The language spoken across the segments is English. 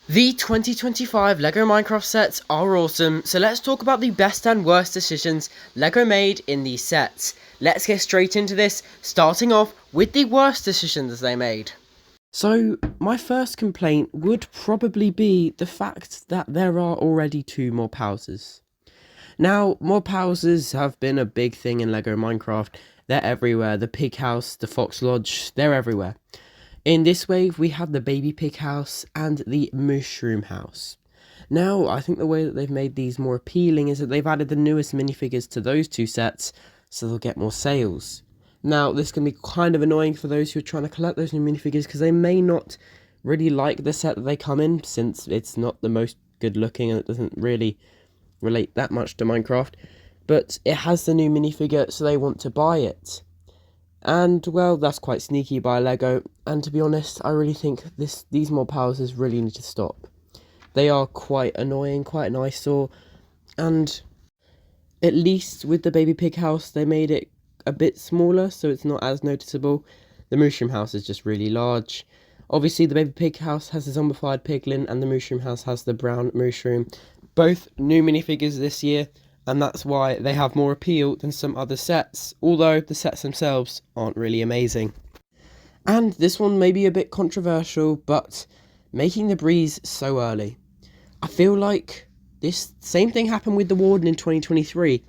The 2025 LEGO Minecraft sets are awesome, so let's talk about the best and worst decisions LEGO made in these sets. Let's get straight into this, starting off with the worst decisions they made. So, my first complaint would probably be the fact that there are already two mob houses. Now, mob houses have been a big thing in LEGO Minecraft. They're everywhere. The pig house, the fox lodge, they're everywhere. In this wave, we have the baby pig house and the mushroom house. Now, I think the way that they've made these more appealing is that they've added the newest minifigures to those two sets, so they'll get more sales. Now, this can be kind of annoying for those who are trying to collect those new minifigures because they may not really like the set that they come in, since it's not the most good looking and it doesn't really relate that much to Minecraft. But it has the new minifigure, so they want to buy it. And, well, that's quite sneaky by LEGO, and to be honest, I really think these mob houses really need to stop. They are quite annoying, quite an eyesore, and at least with the baby pig house, they made it a bit smaller, so it's not as noticeable. The mushroom house is just really large. Obviously, the baby pig house has the zombified piglin, and the mushroom house has the brown mushroom. Both new minifigures this year, and that's why they have more appeal than some other sets, although the sets themselves aren't really amazing. And this one may be a bit controversial, but making the breeze so early. I feel like this same thing happened with the Warden in 2023.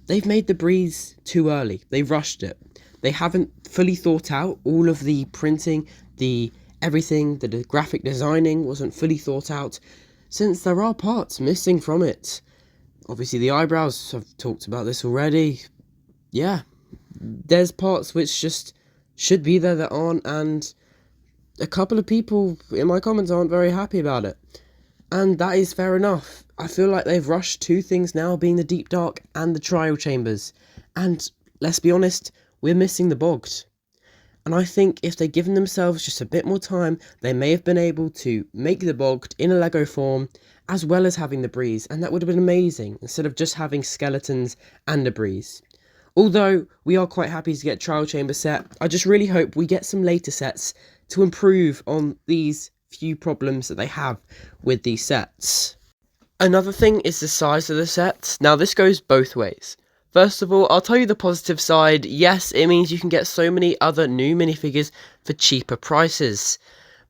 They've made the breeze too early. They've rushed it. They haven't fully thought out all of the printing, the everything, the graphic designing wasn't fully thought out, since there are parts missing from it. Obviously, the eyebrows, I've talked about this already. Yeah, there's parts which just should be there that aren't, and a couple of people in my comments aren't very happy about it. And that is fair enough. I feel like they've rushed two things now, being the Deep Dark and the Trial Chambers. And let's be honest, we're missing the Bogged. And I think if they'd given themselves just a bit more time, they may have been able to make the Bogged in a Lego form, as well as having the breeze, and that would have been amazing, instead of just having skeletons and a breeze. Although we are quite happy to get Trial Chamber set, I just really hope we get some later sets to improve on these few problems that they have with these sets. Another thing is the size of the sets. Now, this goes both ways. First of all, I'll tell you the positive side. Yes, it means you can get so many other new minifigures for cheaper prices.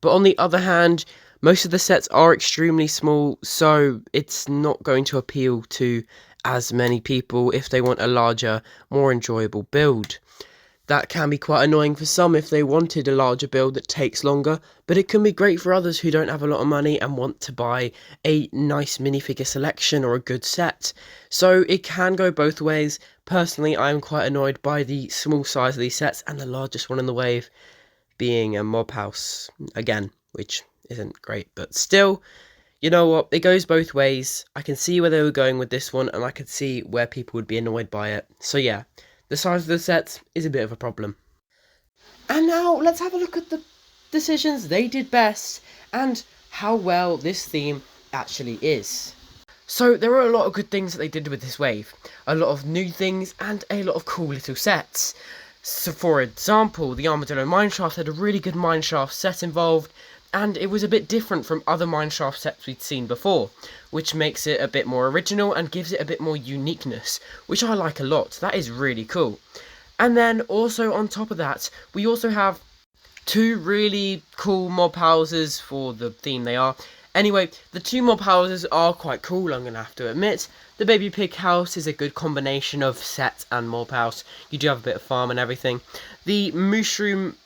But on the other hand, most of the sets are extremely small, so it's not going to appeal to as many people if they want a larger, more enjoyable build. That can be quite annoying for some if they wanted a larger build that takes longer, but it can be great for others who don't have a lot of money and want to buy a nice minifigure selection or a good set. So it can go both ways. Personally, I'm quite annoyed by the small size of these sets, and the largest one in the wave being a mob house, again, which isn't great, but still, you know what, it goes both ways. I can see where they were going with this one, and I could see where people would be annoyed by it. So yeah, the size of the sets is a bit of a problem. And now let's have a look at the decisions they did best and how well this theme actually is. So there were a lot of good things that they did with this wave. A lot of new things and a lot of cool little sets. So for example, the Armadillo Mineshaft had a really good mineshaft set involved, and it was a bit different from other mineshaft sets we'd seen before, which makes it a bit more original and gives it a bit more uniqueness, which I like a lot. That is really cool. And then also on top of that, we also have two really cool mob houses for the theme they are. Anyway, the two mob houses are quite cool, I'm going to have to admit. The baby pig house is a good combination of set and mob house. You do have a bit of farm and everything. The mushroom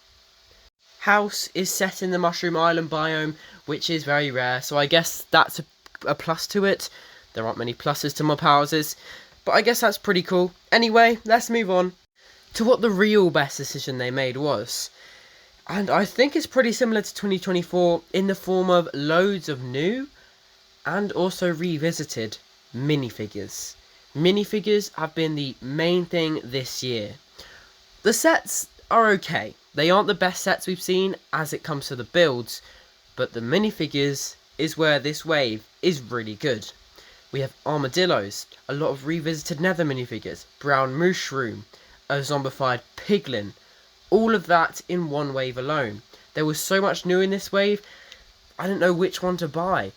house is set in the Mushroom Island biome, which is very rare, so I guess that's a plus to it. There aren't many pluses to mob houses, but I guess that's pretty cool. Anyway, let's move on to what the real best decision they made was. And I think it's pretty similar to 2024 in the form of loads of new and also revisited minifigures. Minifigures have been the main thing this year. The sets are okay. They aren't the best sets we've seen as it comes to the builds, but the minifigures is where this wave is really good. We have armadillos, a lot of revisited nether minifigures, brown mushroom, a zombified piglin, all of that in one wave alone. There was so much new in this wave. I didn't know which one to buy.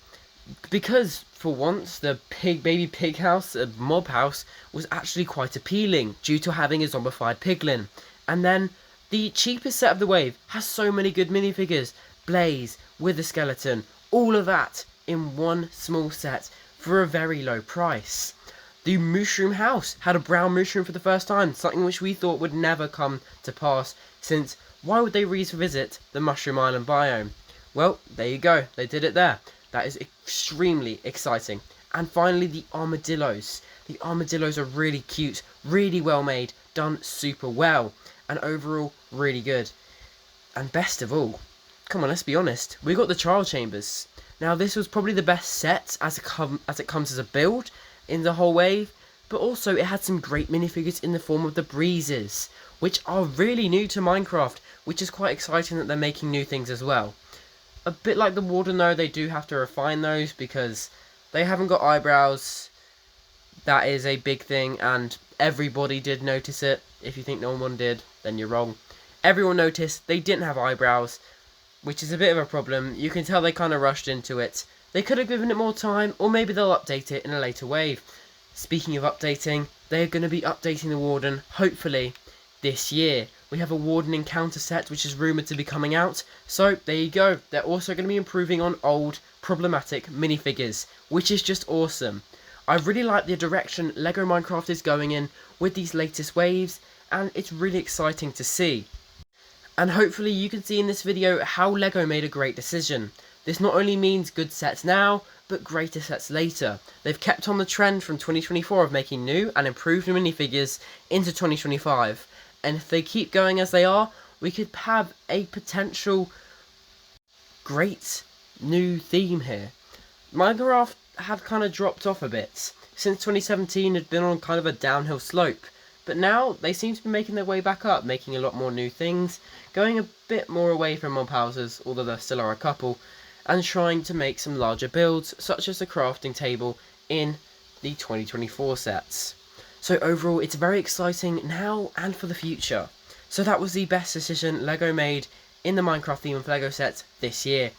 Because, for once, the baby pig house, mob house, was actually quite appealing due to having a zombified piglin. And then, the cheapest set of the wave has so many good minifigures. Blaze, Wither Skeleton, all of that in one small set for a very low price. The Mushroom House had a brown mushroom for the first time, something which we thought would never come to pass, since why would they revisit the Mushroom Island biome? Well, there you go, they did it there. That is extremely exciting. And finally, the armadillos. The armadillos are really cute, really well made, done super well, and overall really good. And best of all, come on, let's be honest, we got the trial chambers. Now, this was probably the best set as it comes as a build in the whole wave, but also it had some great minifigures in the form of the breezes, which are really new to Minecraft, which is quite exciting that they're making new things as well. A bit like the Warden though, they do have to refine those because they haven't got eyebrows. That is a big thing, and everybody did notice it. If you think no one did, then you're wrong. Everyone noticed they didn't have eyebrows, which is a bit of a problem. You can tell they kind of rushed into it. They could have given it more time, or maybe they'll update it in a later wave. Speaking of updating, they are going to be updating the Warden, hopefully, this year. We have a Warden Encounter set, which is rumoured to be coming out. So, there you go. They're also going to be improving on old, problematic minifigures, which is just awesome. I really like the direction LEGO Minecraft is going in with these latest waves, and it's really exciting to see. And hopefully you can see in this video how LEGO made a great decision. This not only means good sets now, but greater sets later. They've kept on the trend from 2024 of making new and improved minifigures into 2025. And if they keep going as they are, we could have a potential great new theme here. Minecraft had kind of dropped off a bit. Since 2017 had been on kind of a downhill slope. But now they seem to be making their way back up, making a lot more new things, going a bit more away from mob houses, although there still are a couple, and trying to make some larger builds, such as the crafting table in the 2024 sets. So overall, it's very exciting now and for the future. So that was the best decision LEGO made in the Minecraft theme of LEGO sets this year.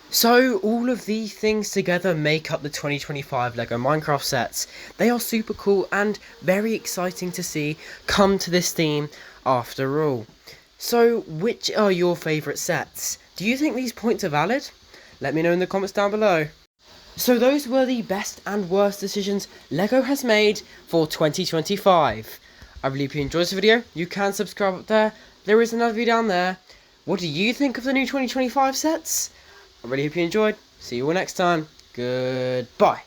So all of these things together make up the 2025 LEGO Minecraft sets. They are super cool and very exciting to see come to this theme after all. So which are your favourite sets? Do you think these points are valid? Let me know in the comments down below. So those were the best and worst decisions LEGO has made for 2025. I really hope you enjoyed this video. You can subscribe up there. There is another video down there. What do you think of the new 2025 sets? I really hope you enjoyed. See you all next time. Goodbye.